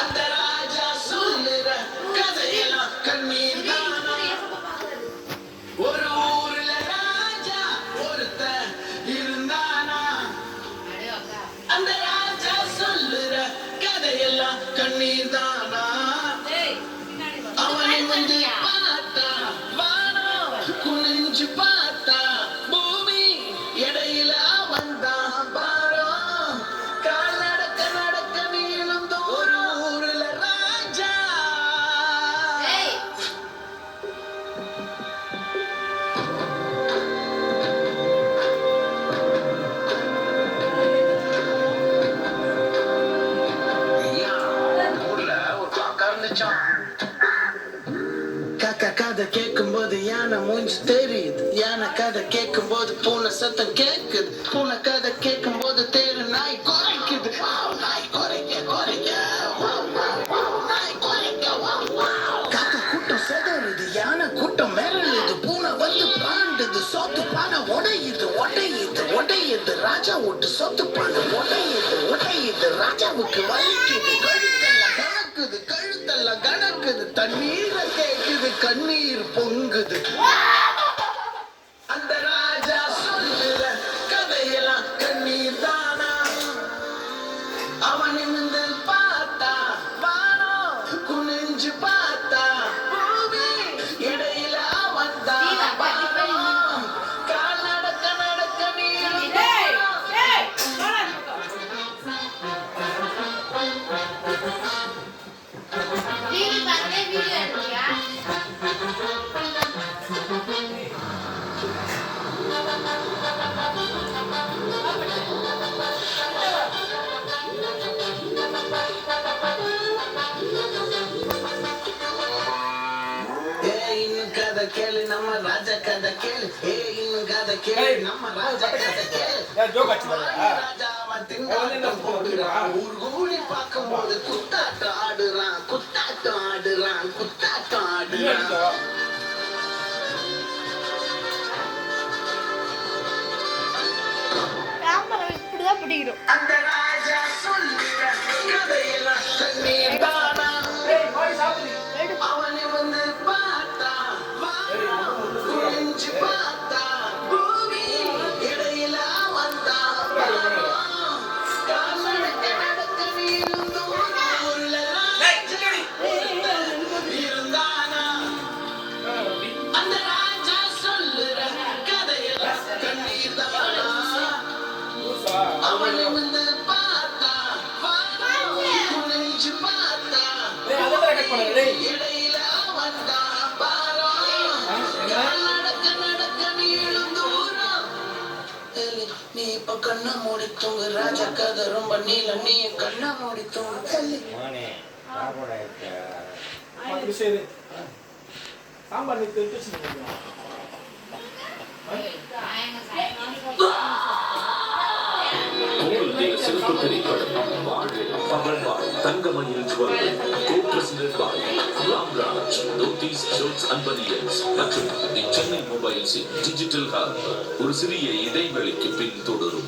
அந்த ராஜா சொல்லுற கதையெல்லாம் கண்ணீர் தானா. ஒரு ஊர்ல ராஜா ஒருத்தன் இருந்தானா. அந்த ராஜா சொல்லுற கதையெல்லாம் கண்ணீர் தானா. அவனை வந்து பார்த்தா வானம் குனிஞ்சு பார்த்தா பூமி இடையில வந்தான் பாரம். கால் நடக்க நடக்க நீளும் ஒரு ஊர்ல ராஜா. ஊர்ல ஒரு காக்கா இருந்துச்சான். காக்கா கதை கேட்கும் போது யானை மூஞ்சி தெரியுது. யானை கதை கேட்கும் போது பூனை சத்தம் கேட்குது. பூனை கதை கேட்கும் போது தேரு நாய் குறைக்குது. நாய் குறைக்க குறைக்க நாய் குறைக்க. காக்கா கூட்டம் செதறுது. யானை கூட்டம் மிரளுது. பூனை வந்து பாண்டுது. சொத்து பானை உடையுது உடையுது உடையுது. ராஜா விட்டு சொத்து பானை உடையுது உடையுது. ராஜாவுக்கு வலிக்குது. கழுத்தெல்லாம் கணக்குது கழுத்தெல்லாம் கணக்குது. தண்ணீரை கேக்குது கண்ணீர் பொங்குது. அந்த ராஜா சொல்லுற கதையெல்லாம் கண்ணீர் தானா. அவன் நிமிர்ந்து பார்த்தா வானம் குனிஞ்சு பார்த்தா பூமி இடையில வந்தா பாரம். கால் நடக்க நடக்க நீர் கதை கேளு நம்ம ராஜா கதை கேளு. இன்னும் கதை கேளு நம்ம ராஜா கதை கேளு. ராஜாவா திண்டாட்டம் போடுறான். ஊர் கூடி பார்க்கும் போது குத்தாட்டம் ஆடுறான் குத்தாட்டம் ஆடுறான் குத்தாட்டம் ஆடுறான். அந்த ராஜா சொல்லுற கதையெல்லாம் கண்ணீர் தானா. அவனை வந்து பார்த்தா வானம் குனிஞ்சு பார்த்தா பூமி இடையில வந்தா பாரம். கால் நடக்க நடக்க நீளும் ஊர்ல ராஜா இருந்தானா. அந்த ராஜா சொல்லுற கதையெல்லாம் கண்ணீர் தானா. அவனை வந்து பார்த்தா வானம் குனிஞ்சு பார்த்தா இடையில வந்தா பாரம். கால் நடக்க நடக்க நீளும் தூரம். நீ இப்ப கண்ண மூடி தூங்கு. ராஜா கதை ரொம்ப நீளம். நீ கண்ண மூடி தூங்கு. சிறப்பு திரைப்படம் வாழ் பகல் வாழ் Thangamayil jewellery co-presented by Ramraj dhotis shirts and baniyans மற்றும் தி சென்னை மொபைல்ஸின் டிஜிட்டல் ஹப். ஒரு சிறிய இடைவெளிக்கு பின் தொடரும்.